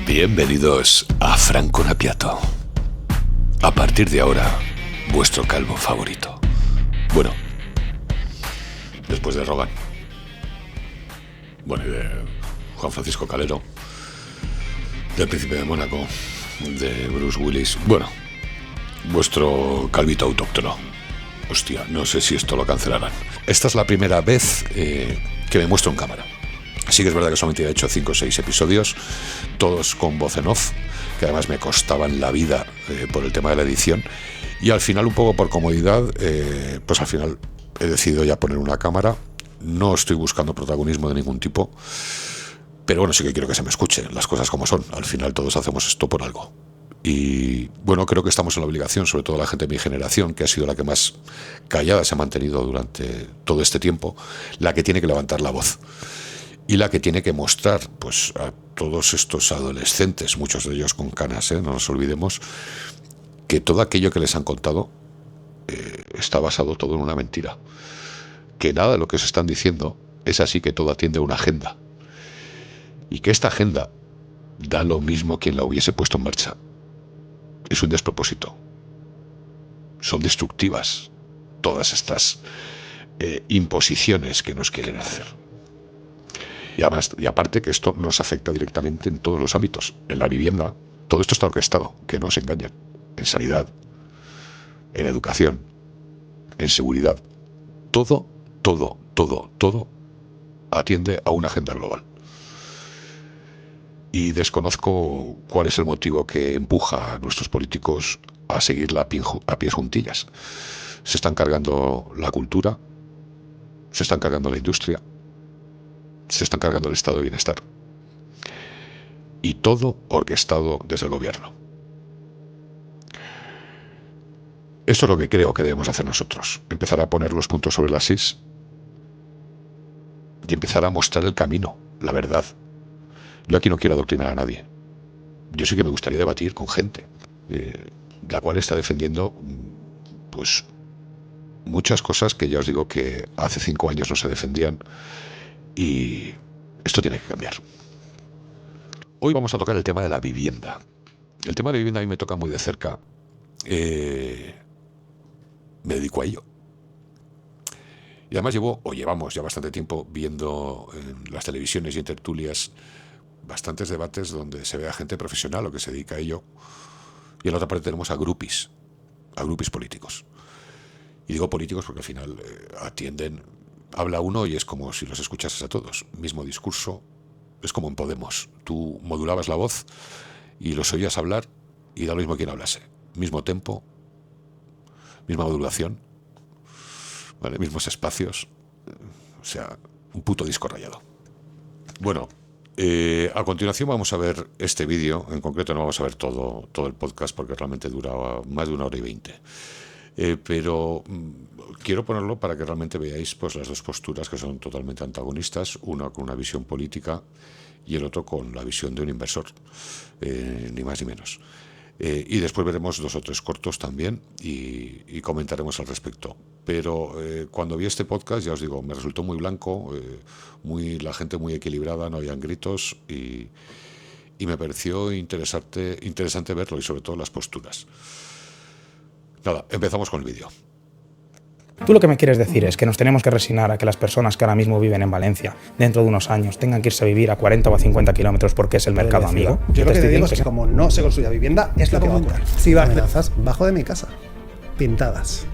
Bienvenidos a Franco Napiato. A partir de ahora, vuestro calvo favorito. Bueno, después de Rogan. Bueno, y de Juan Francisco Calero. Del Príncipe de Mónaco. De Bruce Willis. Bueno, vuestro calvito autóctono. Hostia, no sé si esto lo cancelarán. Esta es la primera vez que me muestro en cámara. Sí que es verdad que solamente he hecho 5 o 6 episodios, todos con voz en off, que además me costaban la vida por el tema de la edición. Y al final, un poco por comodidad, pues al final he decidido ya poner una cámara. No estoy buscando protagonismo de ningún tipo, pero bueno, sí que quiero que se me escuche las cosas como son. Al final todos hacemos esto por algo. Y bueno, creo que estamos en la obligación, sobre todo la gente de mi generación, que ha sido la que más callada se ha mantenido durante todo este tiempo, la que tiene que levantar la voz. Y la que tiene que mostrar pues, a todos estos adolescentes, muchos de ellos con canas, no nos olvidemos, que todo aquello que les han contado está basado todo en una mentira. Que nada de lo que se están diciendo es así, que todo atiende a una agenda. Y que esta agenda da lo mismo quien la hubiese puesto en marcha. Es un despropósito. Son destructivas todas estas imposiciones que nos quieren hacer. Y además, y aparte que esto nos afecta directamente en todos los ámbitos. En la vivienda, todo esto está orquestado, que no se engañen. En sanidad, en educación, en seguridad. Todo atiende a una agenda global. Y desconozco cuál es el motivo que empuja a nuestros políticos a seguirla a pies juntillas. Se están cargando la cultura, se están cargando la industria, se están cargando el estado de bienestar. Y todo orquestado desde el gobierno. Esto es lo que creo que debemos hacer nosotros. Empezar a poner los puntos sobre las is y empezar a mostrar el camino, la verdad. Yo aquí no quiero adoctrinar a nadie. Yo sí que me gustaría debatir con gente, la cual está defendiendo pues muchas cosas que ya os digo que hace 5 años no se defendían. Y esto tiene que cambiar. Hoy vamos a tocar el tema de la vivienda. El tema de la vivienda a mí me toca muy de cerca. Me dedico a ello. Y además llevamos ya bastante tiempo viendo en las televisiones y en tertulias bastantes debates donde se ve a gente profesional o que se dedica a ello. Y en la otra parte tenemos a grupis políticos. Y digo políticos porque al final atienden... Habla uno y es como si los escuchases a todos. Mismo discurso, es como en Podemos. Tú modulabas la voz y los oías hablar y da lo mismo quien hablase. Mismo tempo, misma modulación, ¿vale? Mismos espacios. O sea, un puto disco rayado. Bueno, a continuación vamos a ver este vídeo. En concreto no vamos a ver todo el podcast porque realmente duraba más de 1 hora y 20. Pero quiero ponerlo para que realmente veáis pues, las dos posturas que son totalmente antagonistas, una con una visión política y el otro con la visión de un inversor, ni más ni menos. Y después veremos 2 o 3 cortos también y comentaremos al respecto. Pero cuando vi este podcast, ya os digo, me resultó muy blanco, la gente muy equilibrada, no habían gritos y me pareció interesante verlo y sobre todo las posturas. Nada, empezamos con el vídeo. Tú lo que me quieres decir es que nos tenemos que resignar a que las personas que ahora mismo viven en Valencia, dentro de unos años, tengan que irse a vivir a 40 o a 50 kilómetros porque es el mercado amigo. Yo lo que te digo es que como no se construya vivienda, es lo que va a ocurrir. Si va amenazas bajo de mi casa, pintadas.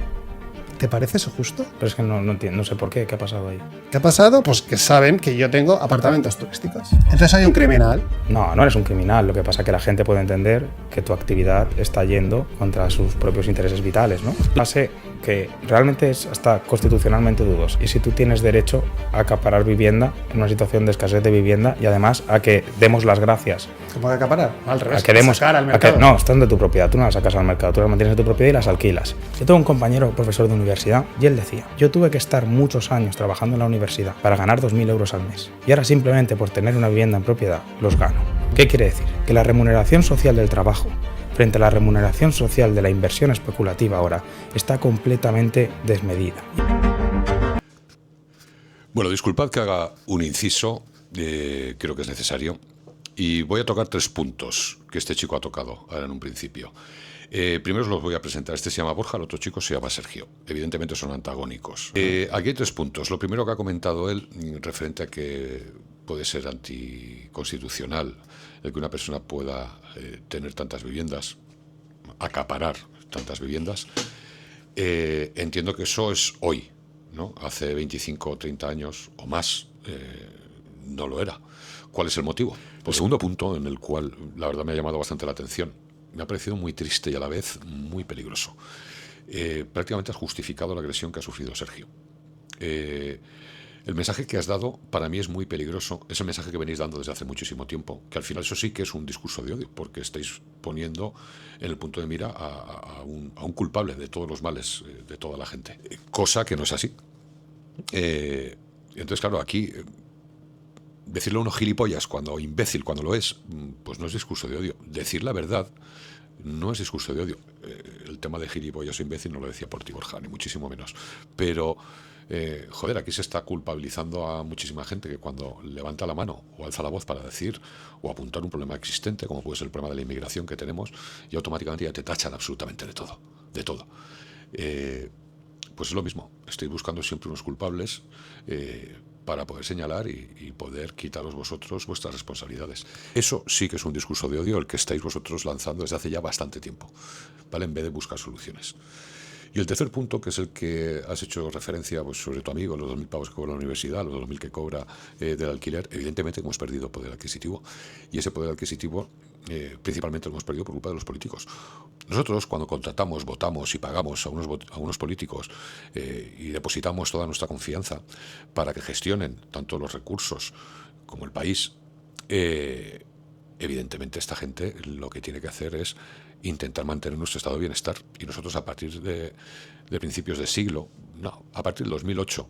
¿Te parece eso justo? Pero es que no entiendo, no sé por qué, ¿qué ha pasado ahí? ¿Qué ha pasado? Pues que saben que yo tengo apartamentos turísticos. Entonces hay un criminal. No eres un criminal, lo que pasa es que la gente puede entender que tu actividad está yendo contra sus propios intereses vitales, ¿no? Sé que realmente es hasta constitucionalmente dudoso. Y si tú tienes derecho a acaparar vivienda en una situación de escasez de vivienda y además a que demos las gracias. ¿Cómo que acaparar? Al revés, a que demos, sacar al mercado. No, están de tu propiedad, tú no las sacas al mercado, tú las mantienes de tu propiedad y las alquilas. Yo tengo un compañero, profesor de universidad, y él decía, yo tuve que estar muchos años trabajando en la universidad para ganar 2.000 euros al mes. Y ahora simplemente por tener una vivienda en propiedad, los gano. ¿Qué quiere decir? Que la remuneración social del trabajo frente a la remuneración social de la inversión especulativa ahora está completamente desmedida. Bueno, disculpad que haga un inciso, creo que es necesario. Y voy a tocar 3 puntos que este chico ha tocado ahora en un principio. Primero os los voy a presentar. Este se llama Borja, el otro chico se llama Sergio. Evidentemente son antagónicos. Aquí hay 3 puntos. Lo primero que ha comentado él, referente a que puede ser anticonstitucional el que una persona pueda tener tantas viviendas, acaparar tantas viviendas. Entiendo que eso es hoy, ¿no? Hace 25 o 30 años o más no lo era. ¿Cuál es el motivo? El segundo punto, en el cual la verdad me ha llamado bastante la atención, me ha parecido muy triste y a la vez muy peligroso. Prácticamente has justificado la agresión que ha sufrido Sergio. El mensaje que has dado para mí es muy peligroso. Es el mensaje que venís dando desde hace muchísimo tiempo, que al final eso sí que es un discurso de odio, porque estáis poniendo en el punto de mira a un culpable de todos los males de toda la gente, cosa que no es así. Entonces, claro, aquí decirle a uno gilipollas o imbécil cuando lo es, pues no es discurso de odio. Decir la verdad no es discurso de odio. El tema de gilipollas o imbécil no lo decía por ti, Borja, ni muchísimo menos. Pero, joder, aquí se está culpabilizando a muchísima gente que cuando levanta la mano o alza la voz para decir o apuntar un problema existente, como puede ser el problema de la inmigración que tenemos, y automáticamente ya te tachan absolutamente de todo. De todo. Pues es lo mismo. Estáis buscando siempre unos culpables para poder señalar y poder quitaros vosotros vuestras responsabilidades. Eso sí que es un discurso de odio el que estáis vosotros lanzando desde hace ya bastante tiempo, ¿vale? En vez de buscar soluciones. Y el tercer punto, que es el que has hecho referencia, pues, sobre tu amigo, los 2.000 pavos que cobra la universidad, los 2.000 que cobra del alquiler, evidentemente hemos perdido poder adquisitivo. Y ese poder adquisitivo principalmente lo hemos perdido por culpa de los políticos. Nosotros, cuando contratamos, votamos y pagamos a unos políticos y depositamos toda nuestra confianza para que gestionen tanto los recursos como el país, evidentemente esta gente lo que tiene que hacer es intentar mantener nuestro estado de bienestar. Y nosotros a partir de principios de siglo, no, a partir del 2008,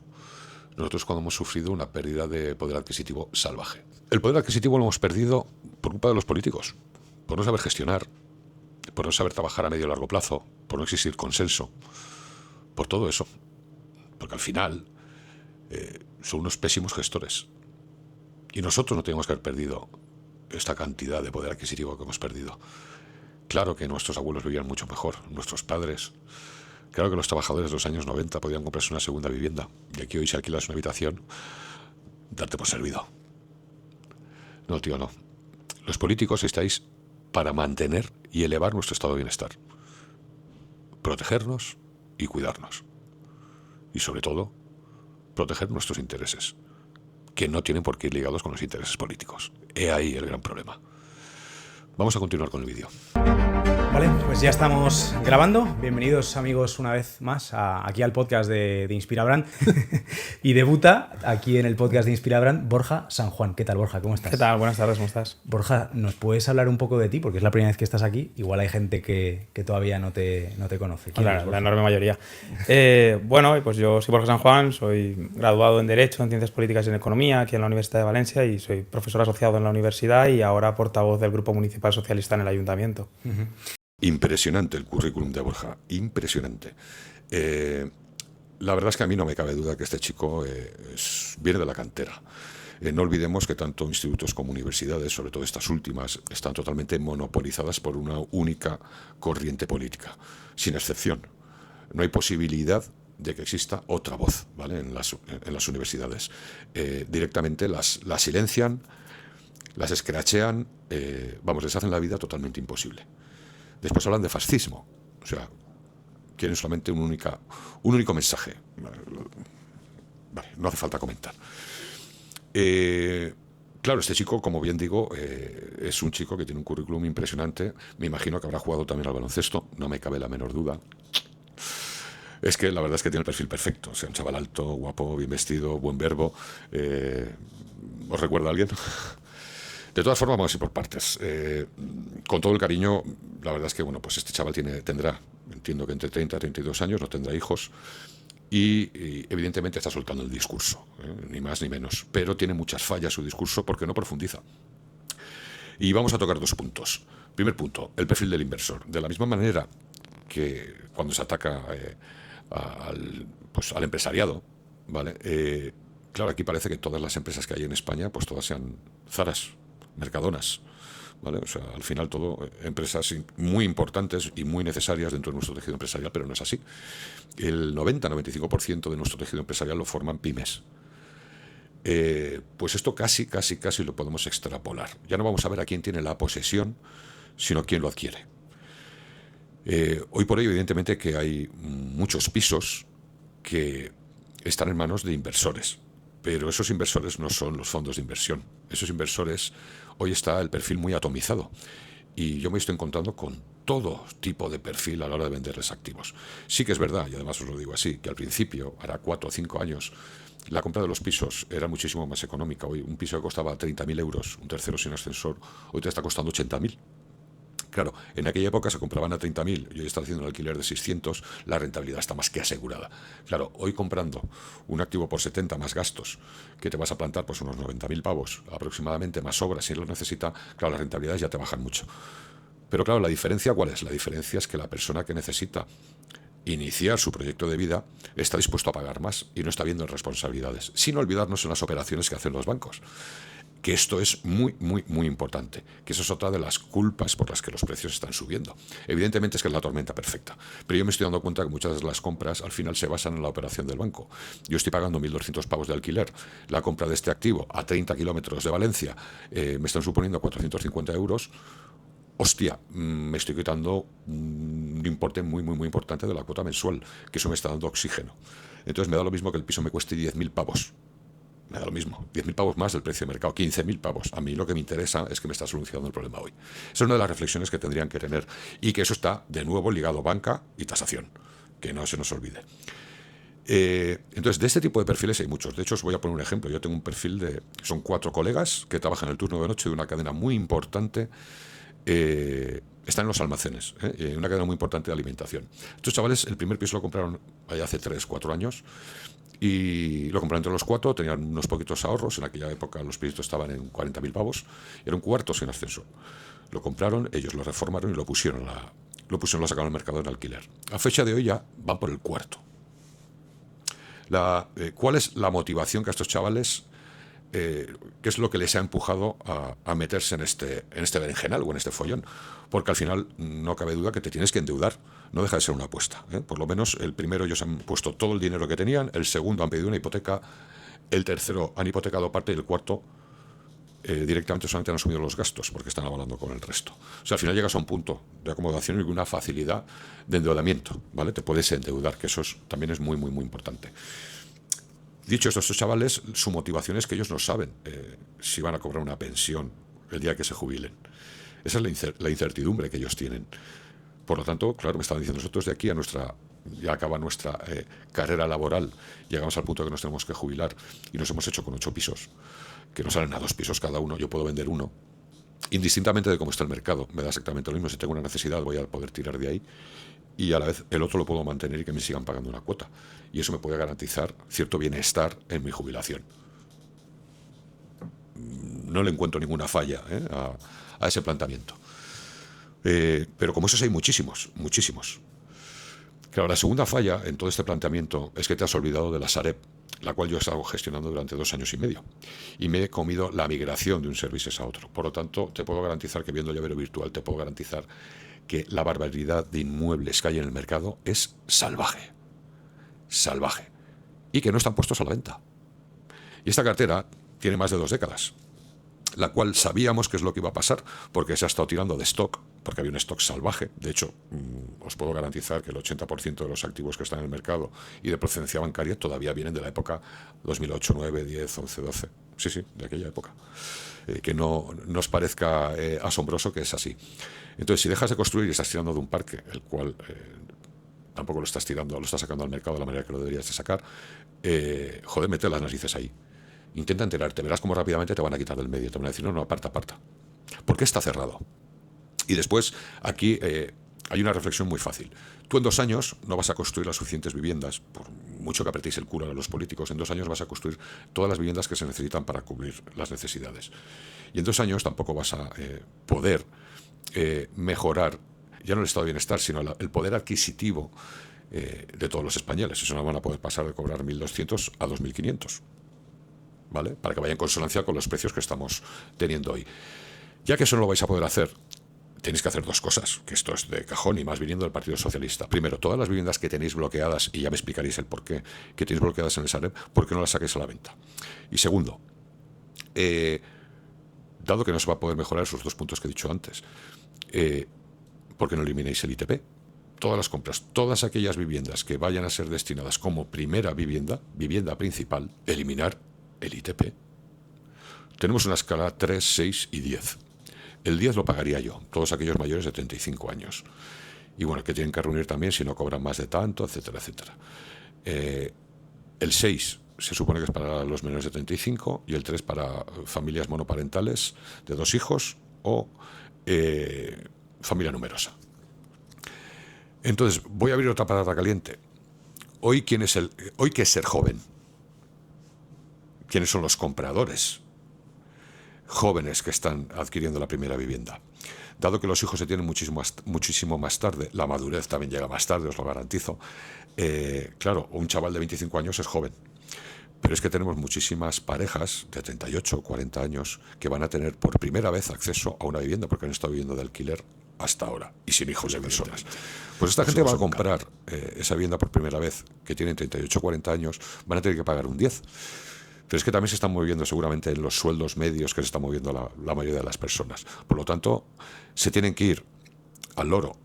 nosotros cuando hemos sufrido una pérdida de poder adquisitivo salvaje. El poder adquisitivo lo hemos perdido por culpa de los políticos, por no saber gestionar, por no saber trabajar a medio y largo plazo, por no existir consenso, por todo eso. Porque al final son unos pésimos gestores. Y nosotros no tenemos que haber perdido esta cantidad de poder adquisitivo que hemos perdido. Claro que nuestros abuelos vivían mucho mejor, nuestros padres. Claro que los trabajadores de los años 90 podían comprarse una segunda vivienda. Y aquí hoy, si alquilas una habitación, darte por servido. No, tío, no. Los políticos estáis para mantener y elevar nuestro estado de bienestar. Protegernos y cuidarnos. Y sobre todo, proteger nuestros intereses, que no tienen por qué ir ligados con los intereses políticos. He ahí el gran problema. Vamos a continuar con el vídeo. Vale, pues ya estamos grabando. Bienvenidos, amigos, una vez más aquí al podcast de Inspirabrand. Y debuta aquí en el podcast de Inspirabrand Borja San Juan. ¿Qué tal, Borja? ¿Cómo estás? ¿Qué tal? Buenas tardes, ¿cómo estás? Borja, ¿nos puedes hablar un poco de ti? Porque es la primera vez que estás aquí. Igual hay gente que todavía no te conoce. La enorme mayoría. Bueno, pues yo soy Borja San Juan, soy graduado en Derecho, en Ciencias Políticas y en Economía aquí en la Universidad de Valencia y soy profesor asociado en la universidad y ahora portavoz del Grupo Municipal Socialista en el Ayuntamiento. Uh-huh. Impresionante el currículum de Borja, impresionante. La verdad es que a mí no me cabe duda que este chico viene de la cantera. No olvidemos que tanto institutos como universidades, sobre todo estas últimas, están totalmente monopolizadas por una única corriente política, sin excepción. No hay posibilidad de que exista otra voz, ¿vale? en las universidades. Directamente las silencian, las escrachean, les hacen la vida totalmente imposible. Después hablan de fascismo, o sea, quieren solamente un único mensaje. Vale, no hace falta comentar. Claro, este chico, como bien digo, es un chico que tiene un currículum impresionante. Me imagino que habrá jugado también al baloncesto, no me cabe la menor duda. Es que la verdad es que tiene el perfil perfecto. O sea, un chaval alto, guapo, bien vestido, buen verbo. ¿Os recuerda a alguien? De todas formas, vamos a ir por partes. Con todo el cariño, la verdad es que bueno, pues este chaval tendrá, entiendo que entre 30 y 32 años, no tendrá hijos, y evidentemente está soltando el discurso, ni más ni menos, pero tiene muchas fallas su discurso porque no profundiza. Y vamos a tocar 2 puntos. Primer punto, el perfil del inversor. De la misma manera que cuando se ataca al empresariado, ¿vale? Claro, aquí parece que todas las empresas que hay en España, pues todas sean Zaras, Mercadonas, ¿vale? O sea, al final todo, empresas muy importantes y muy necesarias dentro de nuestro tejido empresarial, pero no es así. El 90-95% de nuestro tejido empresarial lo forman pymes. Pues esto casi lo podemos extrapolar. Ya no vamos a ver a quién tiene la posesión, sino quién lo adquiere. Hoy por hoy, evidentemente, que hay muchos pisos que están en manos de inversores, pero esos inversores no son los fondos de inversión. Esos inversores, hoy está el perfil muy atomizado, y yo me estoy encontrando con todo tipo de perfil a la hora de venderles activos. Sí que es verdad, y además os lo digo así, que al principio, hará 4 o 5 años, la compra de los pisos era muchísimo más económica. Hoy un piso que costaba 30.000 euros, un tercero sin ascensor, hoy te está costando 80.000. Claro, en aquella época se compraban a 30.000 y hoy está haciendo un alquiler de 600, la rentabilidad está más que asegurada. Claro, hoy comprando un activo por 70 más gastos, que te vas a plantar pues unos 90.000 pavos aproximadamente, más obras si lo necesita, claro, las rentabilidades ya te bajan mucho. Pero claro, ¿la diferencia cuál es? La diferencia es que la persona que necesita iniciar su proyecto de vida está dispuesto a pagar más y no está viendo en responsabilidades, sin olvidarnos en las operaciones que hacen los bancos. Que esto es muy importante, que eso es otra de las culpas por las que los precios están subiendo. Evidentemente es que es la tormenta perfecta, pero yo me estoy dando cuenta que muchas de las compras al final se basan en la operación del banco. Yo estoy pagando 1.200 pavos de alquiler, la compra de este activo a 30 kilómetros de Valencia me están suponiendo 450 euros. Hostia, me estoy quitando un importe muy importante de la cuota mensual, que eso me está dando oxígeno. Entonces me da lo mismo que el piso me cueste 10.000 pavos. Me da lo mismo, 10.000 pavos más del precio de mercado, 15.000 pavos. A mí lo que me interesa es que me está solucionando el problema hoy. Esa es una de las reflexiones que tendrían que tener, y que eso está de nuevo ligado a banca y tasación, que no se nos olvide. Entonces, de este tipo de perfiles hay muchos. De hecho, os voy a poner un ejemplo. Yo tengo un perfil son 4 colegas que trabajan en el turno de noche de una cadena muy importante. Están en los almacenes, una cadena muy importante de alimentación. Estos chavales, el primer piso lo compraron hace 3-4 años, y lo compraron entre los 4, tenían unos poquitos ahorros. En aquella época los pisos estaban en 40.000 pavos, era un cuarto sin ascensor. Lo compraron, ellos lo reformaron y lo sacaron al mercado en alquiler. A fecha de hoy ya van por el cuarto. ¿Cuál es la motivación que a estos chavales, qué es lo que les ha empujado a meterse en este berenjenal o en este follón? Porque al final no cabe duda que te tienes que endeudar, no deja de ser una apuesta, ¿eh? Por lo menos el primero ellos han puesto todo el dinero que tenían, el segundo han pedido una hipoteca, el tercero han hipotecado parte, y el cuarto directamente solamente han asumido los gastos porque están avalando con el resto. O sea, al final llegas a un punto de acomodación y una facilidad de endeudamiento, ¿vale? Te puedes endeudar, que eso también es muy importante. Dicho esto, estos chavales, su motivación es que ellos no saben si van a cobrar una pensión el día que se jubilen. Esa es la incertidumbre que ellos tienen. Por lo tanto, claro, me estaban diciendo, nosotros de aquí ya acaba nuestra carrera laboral, llegamos al punto que nos tenemos que jubilar, y nos hemos hecho con 8 pisos, que nos salen a 2 pisos cada uno. Yo puedo vender uno, indistintamente de cómo está el mercado, me da exactamente lo mismo. Si tengo una necesidad voy a poder tirar de ahí, y a la vez el otro lo puedo mantener y que me sigan pagando una cuota, y eso me puede garantizar cierto bienestar en mi jubilación. No le encuentro ninguna falla a ese planteamiento, pero como esos hay muchísimos. Claro, la segunda falla en todo este planteamiento es que te has olvidado de la Sareb, la cual yo he estado gestionando durante 2 años y medio, y me he comido la migración de un servicio a otro. Por lo tanto, te puedo garantizar que, viendo llavero virtual, te puedo garantizar que la barbaridad de inmuebles que hay en el mercado es salvaje, y que no están puestos a la venta. Y esta cartera tiene más de 2 décadas, la cual sabíamos que es lo que iba a pasar, porque se ha estado tirando de stock, porque había un stock salvaje. De hecho, os puedo garantizar que el 80% de los activos que están en el mercado y de procedencia bancaria todavía vienen de la época 2008, 9, 10, 11, 12. Sí, de aquella época. Que no nos parezca asombroso, que es así. Entonces, si dejas de construir y estás tirando de un parque, el cual tampoco lo estás tirando, lo estás sacando al mercado de la manera que lo deberías de sacar, mete las narices ahí. Intenta enterarte, verás cómo rápidamente te van a quitar del medio, te van a decir, no, aparta. ¿Por qué está cerrado? Y después, aquí hay una reflexión muy fácil. Tú en 2 años no vas a construir las suficientes viviendas, por mucho que apretéis el culo a los políticos. En 2 años vas a construir todas las viviendas que se necesitan para cubrir las necesidades. Y en 2 años tampoco vas a poder mejorar, ya no el estado de bienestar, sino el poder adquisitivo de todos los españoles. Eso no van a poder pasar de cobrar 1.200 a 2.500. ¿vale? Para que vaya en consonancia con los precios que estamos teniendo hoy. Ya que eso no lo vais a poder hacer, tenéis que hacer dos cosas, que esto es de cajón y más viniendo del Partido Socialista. Primero, todas las viviendas que tenéis bloqueadas, y ya me explicaréis el por qué, que tenéis bloqueadas en el Sareb, ¿por qué no las saquéis a la venta? Y segundo, dado que no se va a poder mejorar esos dos puntos que he dicho antes, ¿por qué no eliminéis el ITP? Todas las compras, todas aquellas viviendas que vayan a ser destinadas como primera vivienda, vivienda principal, eliminar el ITP. Tenemos una escala 3, 6 y 10. El 10 lo pagaría yo, todos aquellos mayores de 35 años. Y bueno, que tienen que reunir también si no cobran más de tanto, etcétera, etcétera. El 6 se supone que es para los menores de 35 y el 3 para familias monoparentales de 2 hijos o familia numerosa. Entonces, voy a abrir otra patata caliente. Hoy, ¿qué es ser joven? ¿Quiénes son los compradores jóvenes que están adquiriendo la primera vivienda? Dado que los hijos se tienen muchísimo más tarde, la madurez también llega más tarde, os lo garantizo. Claro, un chaval de 25 años es joven. Pero es que tenemos muchísimas parejas de 38 o 40 años que van a tener por primera vez acceso a una vivienda porque han estado viviendo de alquiler hasta ahora y sin hijos de personas. Pues esta gente va a comprar esa vivienda por primera vez, que tienen 38 o 40 años, van a tener que pagar un 10. Pero es que también se están moviendo seguramente en los sueldos medios que se están moviendo la mayoría de las personas. Por lo tanto, se tienen que ir al loro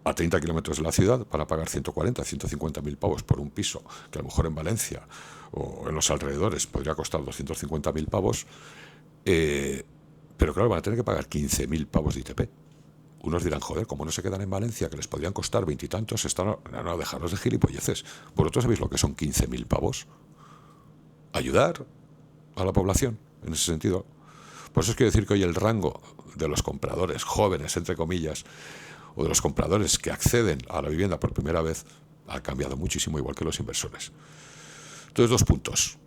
a 30 kilómetros de la ciudad para pagar 140, 150.000 pavos por un piso, que a lo mejor en Valencia o en los alrededores podría costar 250.000 pavos, pero claro, van a tener que pagar 15.000 pavos de ITP. Unos dirán, joder, como no se quedan en Valencia, que les podrían costar veintitantos, no, dejaros de gilipolleces. ¿Vosotros sabéis lo que son 15.000 pavos? Ayudar a la población, en ese sentido. Por eso es quiero decir que hoy el rango de los compradores jóvenes, entre comillas, o de los compradores que acceden a la vivienda por primera vez, ha cambiado muchísimo, igual que los inversores. Entonces, dos puntos.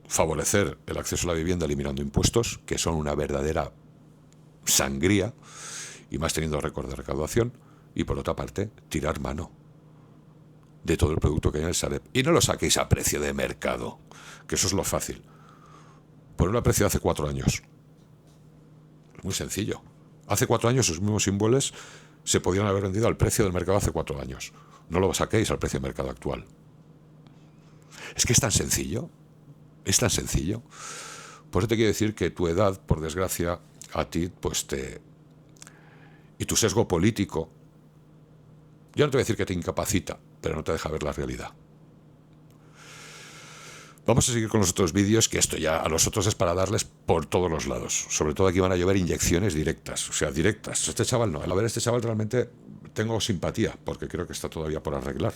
Favorecer el acceso a la vivienda eliminando impuestos, que son una verdadera sangría, y más teniendo récord de recaudación, y por otra parte, tirar mano de todo el producto que hay en el Sareb. Y no lo saquéis a precio de mercado, que eso es lo fácil. Ponerlo a precio de hace 4 años. Es muy sencillo. Hace 4 años esos mismos inmuebles se podían haber vendido al precio del mercado hace 4 años. No lo saquéis al precio del mercado actual. Es que es tan sencillo. Es tan sencillo. Por eso te quiero decir que tu edad, por desgracia, a ti, pues y tu sesgo político, yo no te voy a decir que te incapacita, pero no te deja ver la realidad. Vamos a seguir con los otros vídeos, que esto ya a los otros es para darles por todos los lados. Sobre todo aquí van a llover inyecciones directas, o sea, directas. Este chaval no. Al ver a este chaval realmente tengo simpatía, porque creo que está todavía por arreglar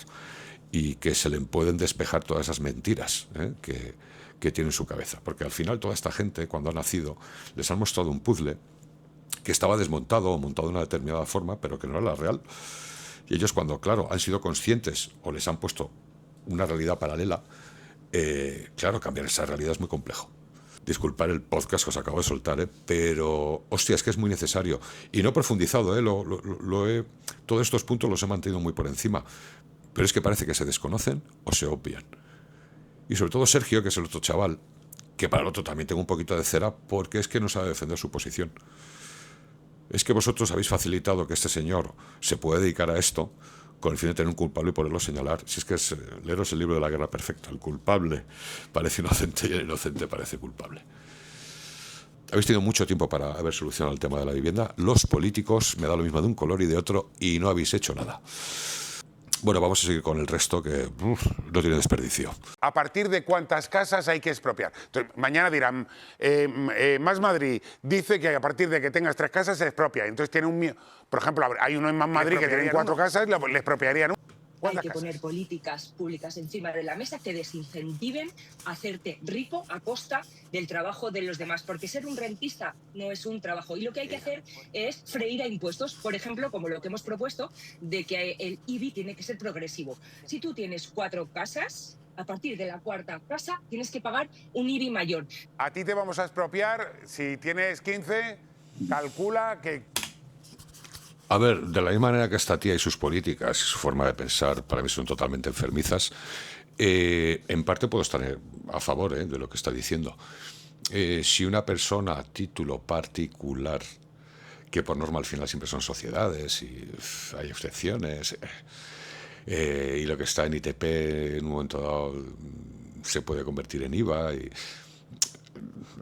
y que se le pueden despejar todas esas mentiras que tiene en su cabeza. Porque al final toda esta gente, cuando ha nacido, les han mostrado un puzzle que estaba desmontado o montado de una determinada forma, pero que no era la real. Y ellos, cuando, claro, han sido conscientes o les han puesto una realidad paralela, claro, cambiar esa realidad es muy complejo. Disculpar el podcast que os acabo de soltar, pero, hostia, es que es muy necesario. Y no he profundizado, todos estos puntos los he mantenido muy por encima. Pero es que parece que se desconocen o se obvian. Y sobre todo Sergio, que es el otro chaval, que para el otro también tengo un poquito de cera, porque es que no sabe defender su posición. Es que vosotros habéis facilitado que este señor se pueda dedicar a esto con el fin de tener un culpable y poderlo señalar. Si es que leeros el libro de la guerra perfecta. El culpable parece inocente y el inocente parece culpable. Habéis tenido mucho tiempo para haber solucionado el tema de la vivienda. Los políticos, me da lo mismo de un color y de otro, y no habéis hecho nada. Bueno, vamos a seguir con el resto, que no tiene desperdicio. ¿A partir de cuántas casas hay que expropiar? Entonces, mañana dirán, Más Madrid dice que a partir de que tengas 3 casas se expropia. Entonces tiene por ejemplo, hay uno en Más Madrid que tiene 4 casas, le expropiarían. Hay que poner políticas públicas encima de la mesa que desincentiven a hacerte rico a costa del trabajo de los demás, porque ser un rentista no es un trabajo. Y lo que hay que hacer es freír a impuestos, por ejemplo, como lo que hemos propuesto, de que el IBI tiene que ser progresivo. Si tú tienes 4 casas, a partir de la 4ª casa tienes que pagar un IBI mayor. A ti te vamos a expropiar, si tienes 15, calcula que... A ver, de la misma manera que esta tía y sus políticas y su forma de pensar para mí son totalmente enfermizas, En parte puedo estar a favor de lo que está diciendo. Si una persona a título particular, que por norma al final siempre son sociedades y hay excepciones, y lo que está en ITP en un momento dado se puede convertir en IVA, y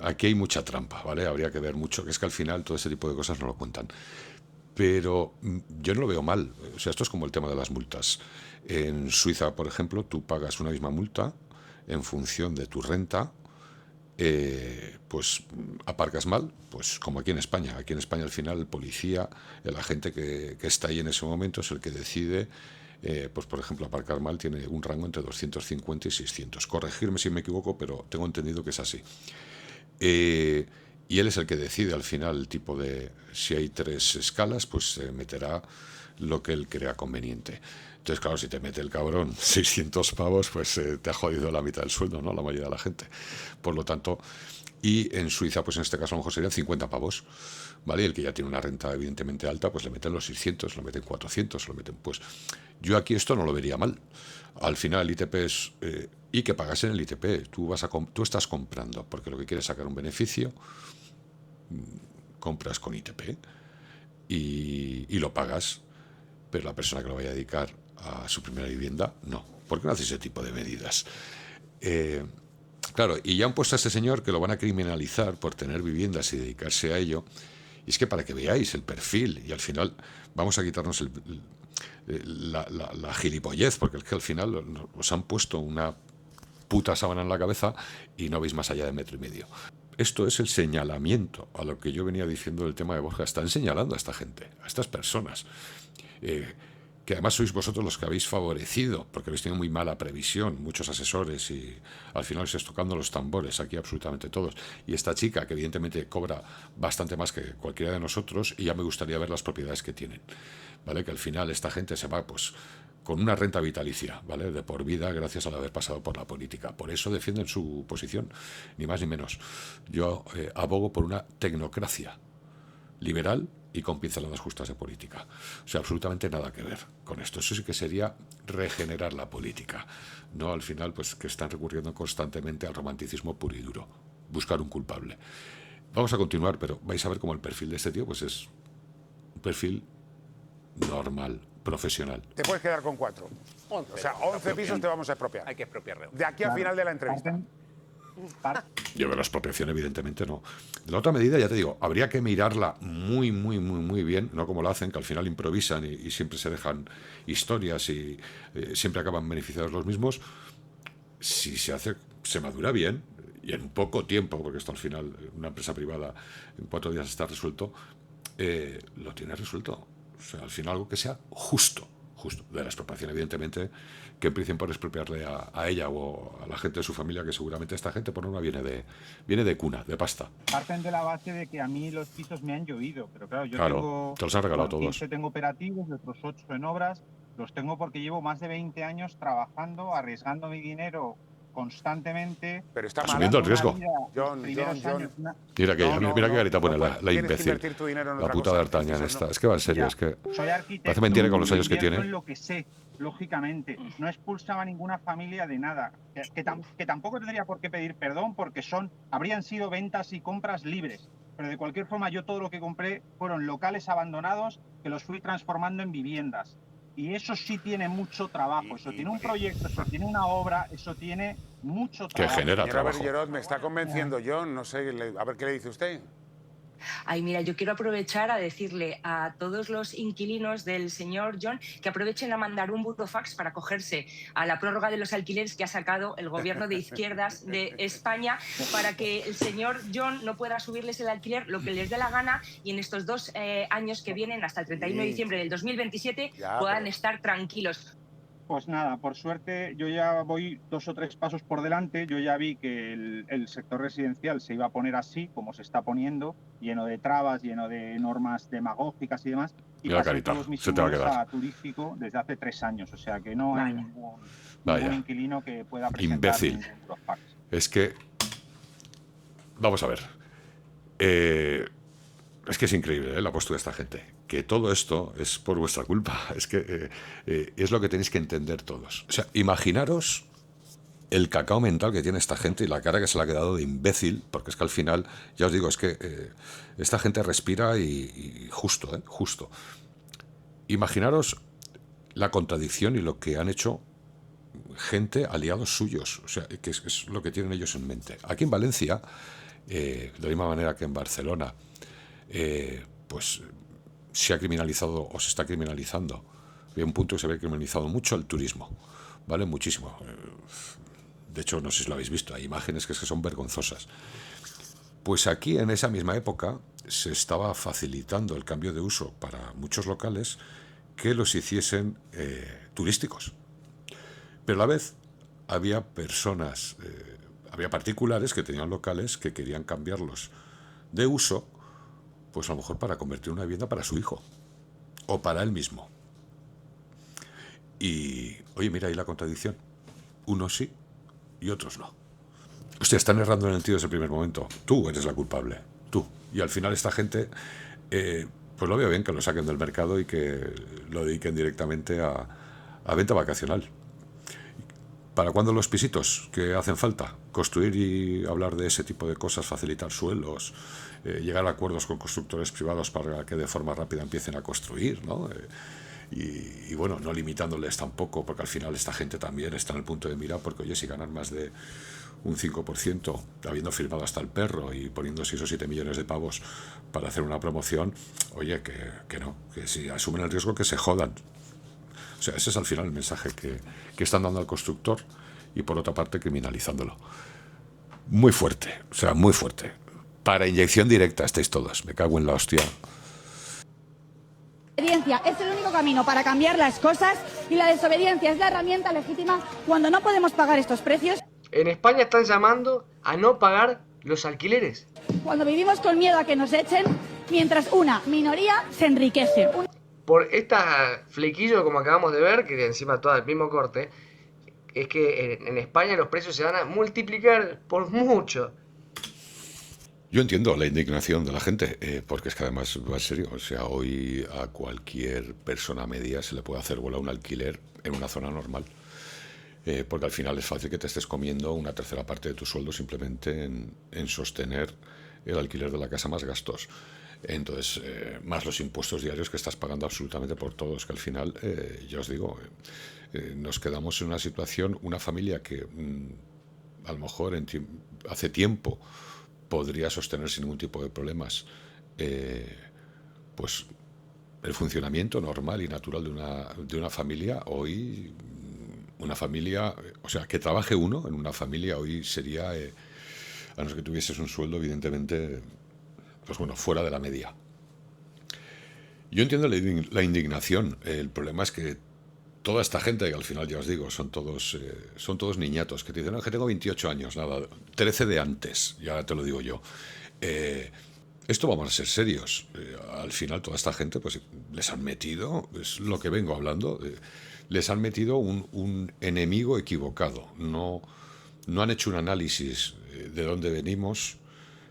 aquí hay mucha trampa, ¿vale? Habría que ver mucho, que es que al final todo ese tipo de cosas no lo cuentan. Pero yo no lo veo mal. O sea, esto es como el tema de las multas. En Suiza, por ejemplo, tú pagas una misma multa en función de tu renta. Pues aparcas mal, pues como aquí en España. Aquí en España al final el policía, el agente que está ahí en ese momento es el que decide, pues por ejemplo aparcar mal tiene un rango entre 250 y 600. Corregirme si me equivoco, pero tengo entendido que es así. Y él es el que decide al final el tipo de, si hay 3 escalas, pues se meterá lo que él crea conveniente. Entonces, claro, si te mete el cabrón 600 pavos, pues te ha jodido la mitad del sueldo, ¿no? La mayoría de la gente. Por lo tanto, y en Suiza, pues en este caso a lo mejor serían 50 pavos, ¿vale? Y el que ya tiene una renta evidentemente alta, pues le meten los 600, lo meten 400, lo meten, pues... Yo aquí esto no lo vería mal. Al final el ITP es... y que pagas en el ITP. Tú estás comprando, porque lo que quieres es sacar un beneficio, compras con ITP y lo pagas, pero la persona que lo vaya a dedicar a su primera vivienda, no. ¿Por qué no hace ese tipo de medidas? Claro, y ya han puesto a este señor que lo van a criminalizar por tener viviendas y dedicarse a ello. Y es que para que veáis el perfil, y al final vamos a quitarnos la gilipollez, porque es que al final os han puesto una puta sábana en la cabeza y no veis más allá de 1,5 metros. Esto es el señalamiento a lo que yo venía diciendo del tema de Borja. Están señalando a esta gente, a estas personas, que además sois vosotros los que habéis favorecido, porque habéis tenido muy mala previsión, muchos asesores, y al final estáis tocando los tambores, aquí absolutamente todos. Y esta chica, que evidentemente cobra bastante más que cualquiera de nosotros, y ya me gustaría ver las propiedades que tienen, ¿vale? Que al final esta gente se va, pues, con una renta vitalicia, ¿vale? De por vida, gracias al haber pasado por la política. Por eso defienden su posición, ni más ni menos. Yo abogo por una tecnocracia liberal y con pinceladas justas de política. O sea, absolutamente nada que ver con esto. Eso sí que sería regenerar la política. No al final, pues, que están recurriendo constantemente al romanticismo puro y duro. Buscar un culpable. Vamos a continuar, pero vais a ver cómo el perfil de este tío, pues es un perfil normal, profesional. Te puedes quedar con 4. 11. O sea, 11 pisos te vamos a expropiar. Hay que expropiarlo. De aquí al final de la entrevista. Yo veo la expropiación, evidentemente no. La otra medida, ya te digo, habría que mirarla muy, muy, muy, muy bien, no como lo hacen, que al final improvisan y siempre se dejan historias y siempre acaban beneficiados los mismos. Si se hace, se madura bien y en poco tiempo, porque esto al final, una empresa privada, en 4 días está resuelto, lo tiene resuelto. O sea, al final algo que sea justo. De la expropiación, evidentemente, que empiecen por expropiarle a ella o a la gente de su familia, que seguramente esta gente por norma viene de cuna, de pasta. Parten de la base de que a mí los pisos me han llovido, pero claro, yo tengo, te los han regalado todos. 15 tengo operativos, otros 8 en obras, los tengo porque llevo más de 20 años trabajando, arriesgando mi dinero constantemente. Pero está asumiendo el riesgo. John. Mira qué carita pone la imbécil. La puta de D'Artagnan esta. Es que va en serio, ya, es que soy arquitecto, parece mentira con los años que tiene. En lo que sé, lógicamente, no expulsaba a ninguna familia de nada. Que tampoco tendría por qué pedir perdón porque habrían sido ventas y compras libres. Pero de cualquier forma, yo todo lo que compré fueron locales abandonados que los fui transformando en viviendas. Y eso sí tiene mucho trabajo, eso tiene un proyecto, eso tiene una obra, eso tiene mucho trabajo. Que genera trabajo. A ver, Gerard, me está convenciendo John, no sé, a ver qué le dice usted. Ay, mira, yo quiero aprovechar a decirle a todos los inquilinos del señor John que aprovechen a mandar un burofax para acogerse a la prórroga de los alquileres que ha sacado el gobierno de izquierdas de España para que el señor John no pueda subirles el alquiler lo que les dé la gana y en estos 2 años que vienen, hasta el 31 de diciembre del 2027, puedan estar tranquilos. Pues nada, por suerte yo ya voy 2 o 3 pasos por delante. Yo ya vi que el sector residencial se iba a poner así, como se está poniendo, lleno de trabas, lleno de normas demagógicas y demás. Y pasé todos mis inmuebles a turístico desde hace 3 años. O sea que no hay ningún inquilino que pueda presentar imbécil. Ningún burofax. Es que... Vamos a ver. Es que es increíble la postura de esta gente. Que todo esto es por vuestra culpa. Es que es lo que tenéis que entender todos. O sea, imaginaros el cacao mental que tiene esta gente y la cara que se le ha quedado de imbécil, porque es que al final, ya os digo, es que esta gente respira y justo, justo. Imaginaros la contradicción y lo que han hecho gente, aliados suyos, o sea, que es lo que tienen ellos en mente. Aquí en Valencia, de la misma manera que en Barcelona, pues se ha criminalizado o se está criminalizando. Hay un punto que se ve criminalizado mucho el turismo, ¿vale? Muchísimo. De hecho, no sé si lo habéis visto, hay imágenes que son vergonzosas. Pues aquí, en esa misma época, se estaba facilitando el cambio de uso para muchos locales que los hiciesen turísticos. Pero a la vez había personas, había particulares que tenían locales que querían cambiarlos de uso, pues a lo mejor para convertir una vivienda para su hijo o para él mismo. Y, oye, mira ahí la contradicción. Unos sí y otros no. Hostia, están errando en el tiro desde el primer momento. Tú eres la culpable, tú. Y al final esta gente, pues lo veo bien que lo saquen del mercado y que lo dediquen directamente a venta vacacional. ¿Para cuándo los pisitos que hacen falta? Construir y hablar de ese tipo de cosas, facilitar suelos, llegar a acuerdos con constructores privados para que de forma rápida empiecen a construir, ¿no? Y bueno, no limitándoles tampoco, porque al final esta gente también está en el punto de mira, porque oye, si ganan más de un 5%, habiendo firmado hasta el perro y poniendo 6 o 7 millones de pavos para hacer una promoción, oye, que no, que si asumen el riesgo que se jodan. O sea, ese es al final el mensaje que están dando al constructor y por otra parte criminalizándolo. Muy fuerte, o sea, muy fuerte. Para inyección directa estáis todos, me cago en la hostia. La desobediencia es el único camino para cambiar las cosas y la desobediencia es la herramienta legítima cuando no podemos pagar estos precios. En España están llamando a no pagar los alquileres. Cuando vivimos con miedo a que nos echen, mientras una minoría se enriquece. Por esta flequillo como acabamos de ver, que encima todo el mismo corte, es que en España los precios se van a multiplicar por mucho. Yo entiendo la indignación de la gente, porque es que además va en serio, o sea, hoy a cualquier persona media se le puede hacer bola un alquiler en una zona normal, porque al final es fácil que te estés comiendo una tercera parte de tu sueldo simplemente en sostener el alquiler de la casa más gastos. Entonces, más los impuestos diarios que estás pagando absolutamente por todos, que al final, ya os digo, nos quedamos en una situación, una familia que a lo mejor hace tiempo podría sostener sin ningún tipo de problemas pues el funcionamiento normal y natural de una familia. Hoy una familia, o sea, que trabaje uno en una familia hoy sería, a no ser que tuvieses un sueldo evidentemente, pues bueno, fuera de la media. Yo entiendo la indignación. El problema es que toda esta gente, que al final ya os digo, son todos niñatos, que te dicen, no, que tengo 28 años, nada, 13 de antes, ya te lo digo yo. Esto vamos a ser serios. Al final toda esta gente pues les han metido, es lo que vengo hablando, les han metido un enemigo equivocado. No han hecho un análisis de dónde venimos,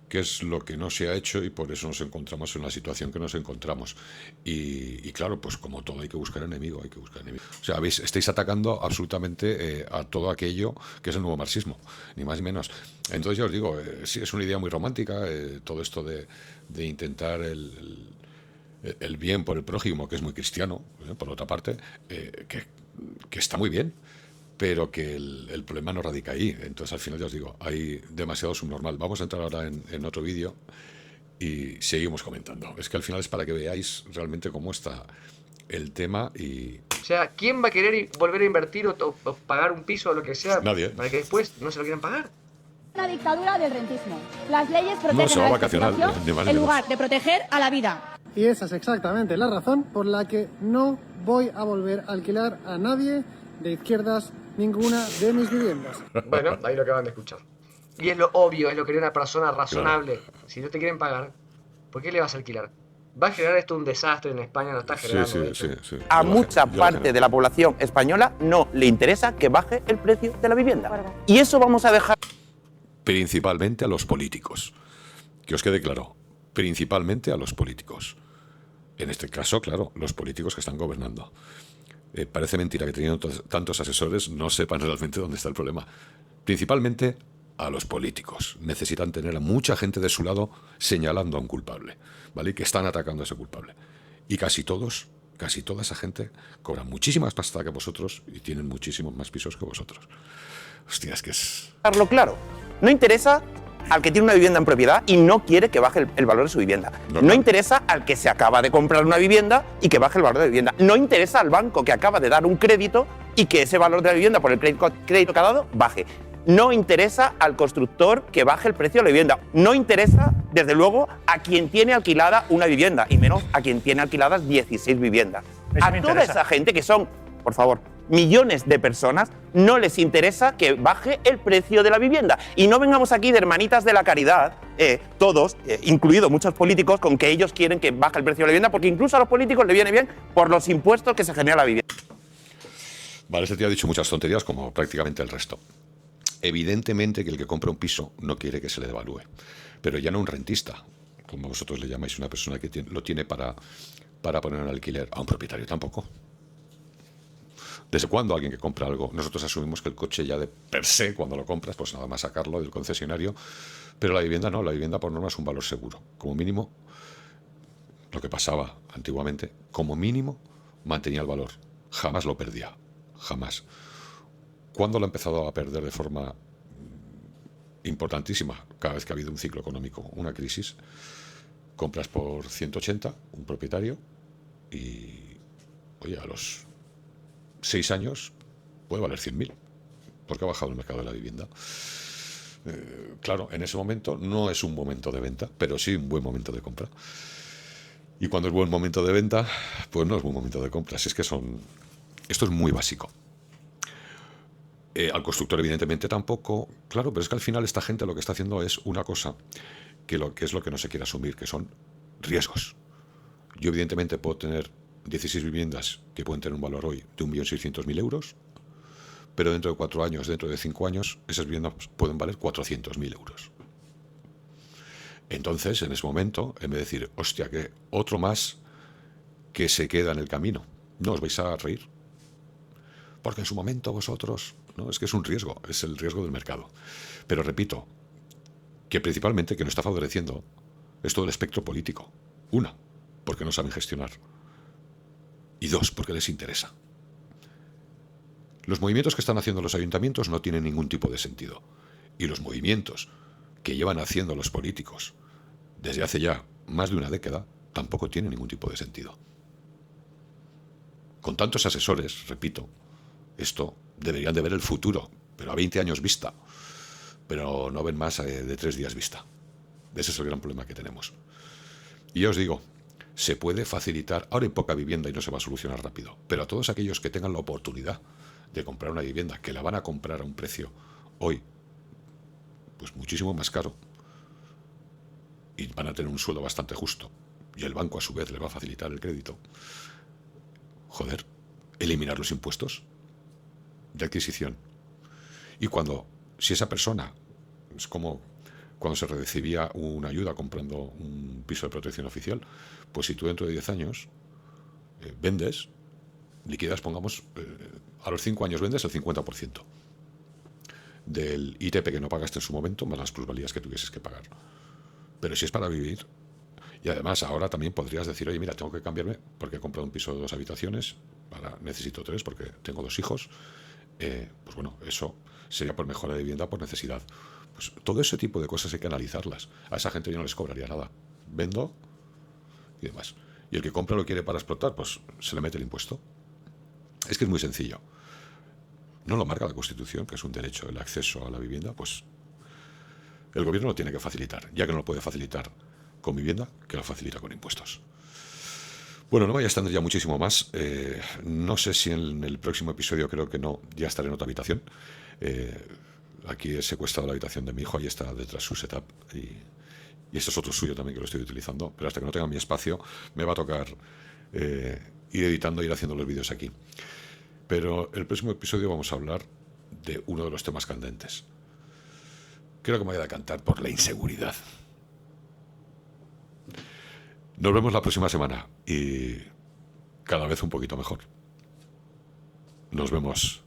qué es lo que no se ha hecho, y por eso nos encontramos en la situación que nos encontramos. Y claro, pues como todo hay que buscar enemigo, O sea, estáis atacando absolutamente a todo aquello que es el nuevo marxismo, ni más ni menos. Entonces ya os digo, sí, es una idea muy romántica, todo esto de intentar el bien por el prójimo, que es muy cristiano, por otra parte, que está muy bien, pero que el problema no radica ahí. Entonces al final ya os digo, hay demasiado subnormal. Vamos a entrar ahora en otro vídeo y seguimos comentando. Es que al final es para que veáis realmente cómo está el tema. Y o sea, ¿quién va a querer volver a invertir o pagar un piso o lo que sea? Nadie. Para que después no se lo quieran pagar. Una dictadura del rentismo. Las leyes protegen se va a la vacacional, especulación en lugar de proteger a la vida. Y esa es exactamente la razón por la que no voy a volver a alquilar a nadie de izquierdas ninguna de mis viviendas. Bueno, ahí lo acaban de escuchar. Y es lo obvio, es lo que haría una persona razonable. Claro. Si no te quieren pagar, ¿por qué le vas a alquilar? Va a generar esto un desastre en España, no está generando. Sí. A mucha parte de la población española no le interesa que baje el precio de la vivienda. Y eso vamos a dejar. Principalmente a los políticos. Que os quede claro, principalmente a los políticos. En este caso, claro, los políticos que están gobernando. parece mentira que teniendo tantos asesores no sepan realmente dónde está el problema. Principalmente a los políticos. Necesitan tener a mucha gente de su lado señalando a un culpable, ¿vale? Que están atacando a ese culpable. Y casi toda esa gente cobra muchísimas pasta que vosotros y tienen muchísimos más pisos que vosotros. Hostia, es que es... Claro. No interesa al que tiene una vivienda en propiedad y no quiere que baje el valor de su vivienda. No interesa al que se acaba de comprar una vivienda y que baje el valor de la vivienda. No interesa al banco que acaba de dar un crédito y que ese valor de la vivienda por el crédito que ha dado baje. No interesa al constructor que baje el precio de la vivienda. No interesa, desde luego, a quien tiene alquilada una vivienda y menos a quien tiene alquiladas 16 viviendas. A toda esa gente que son, por favor, millones de personas, no les interesa que baje el precio de la vivienda. Y no vengamos aquí de hermanitas de la caridad, todos, incluidos muchos políticos, con que ellos quieren que baje el precio de la vivienda, porque incluso a los políticos les viene bien por los impuestos que se genera la vivienda. Vale, este tío ha dicho muchas tonterías, como prácticamente el resto. Evidentemente que el que compra un piso no quiere que se le devalúe, pero ya no un rentista, como vosotros le llamáis, una persona que lo tiene para poner en alquiler, a un propietario tampoco. ¿Desde cuándo alguien que compra algo? Nosotros asumimos que el coche ya de per se, cuando lo compras, pues nada más sacarlo del concesionario, pero la vivienda no, la vivienda por norma es un valor seguro. Como mínimo, lo que pasaba antiguamente, como mínimo mantenía el valor, jamás lo perdía, jamás. ¿Cuándo lo ha empezado a perder de forma importantísima? Cada vez que ha habido un ciclo económico, una crisis. Compras por 180 un propietario y, oye, a los 6 años puede valer 100.000 porque ha bajado el mercado de la vivienda. Claro, en ese momento no es un momento de venta, pero sí un buen momento de compra. Y cuando es buen momento de venta, pues no es buen momento de compra. Si es que esto es muy básico. Al constructor evidentemente tampoco, claro, pero es que al final esta gente lo que está haciendo es una cosa que es lo que no se quiere asumir, que son riesgos. Yo evidentemente puedo tener 16 viviendas que pueden tener un valor hoy de 1.600.000 euros, pero dentro de 4 años, dentro de 5 años, esas viviendas pueden valer 400.000 euros. Entonces, en ese momento, en vez de decir, hostia, que otro más que se queda en el camino, no os vais a reír. Porque en su momento vosotros... No, es que es un riesgo, es el riesgo del mercado. Pero repito, que principalmente que no está favoreciendo es todo el espectro político. 1, porque no saben gestionar. Y 2, porque les interesa. Los movimientos que están haciendo los ayuntamientos no tienen ningún tipo de sentido. Y los movimientos que llevan haciendo los políticos desde hace ya más de una década tampoco tienen ningún tipo de sentido. Con tantos asesores, repito, esto deberían de ver el futuro, pero a 20 años vista. Pero no ven más de 3 días vista. Ese es el gran problema que tenemos. Y ya os digo, se puede facilitar. Ahora hay poca vivienda y no se va a solucionar rápido. Pero a todos aquellos que tengan la oportunidad de comprar una vivienda, que la van a comprar a un precio hoy, pues muchísimo más caro, y van a tener un sueldo bastante justo, y el banco a su vez le va a facilitar el crédito. Joder, eliminar los impuestos de adquisición. Y si esa persona, es como cuando se recibía una ayuda comprando un piso de protección oficial, pues si tú dentro de 10 años vendes, liquidas, pongamos, a los 5 años vendes el 50% del ITP que no pagaste en su momento, más las plusvalías que tuvieses que pagar. Pero si es para vivir, y además ahora también podrías decir, oye, mira, tengo que cambiarme porque he comprado un piso de 2 habitaciones, necesito 3 porque tengo 2 hijos, pues bueno, eso sería por mejora de vivienda por necesidad. Pues todo ese tipo de cosas hay que analizarlas. A esa gente yo no les cobraría nada. Vendo y demás. Y el que compra lo quiere para explotar, pues se le mete el impuesto. Es que es muy sencillo. No lo marca la Constitución, que es un derecho, el acceso a la vivienda, pues el gobierno lo tiene que facilitar. Ya que no lo puede facilitar con vivienda, que lo facilita con impuestos. Bueno, no voy a extender ya muchísimo más. No sé si en el próximo episodio, creo que no, ya estaré en otra habitación. Aquí he secuestrado la habitación de mi hijo, ahí está detrás su setup. Y este es otro suyo también que lo estoy utilizando. Pero hasta que no tenga mi espacio, me va a tocar ir editando, ir haciendo los vídeos aquí. Pero el próximo episodio vamos a hablar de uno de los temas candentes. Creo que me voy a decantar por la inseguridad. Nos vemos la próxima semana y cada vez un poquito mejor. Nos vemos.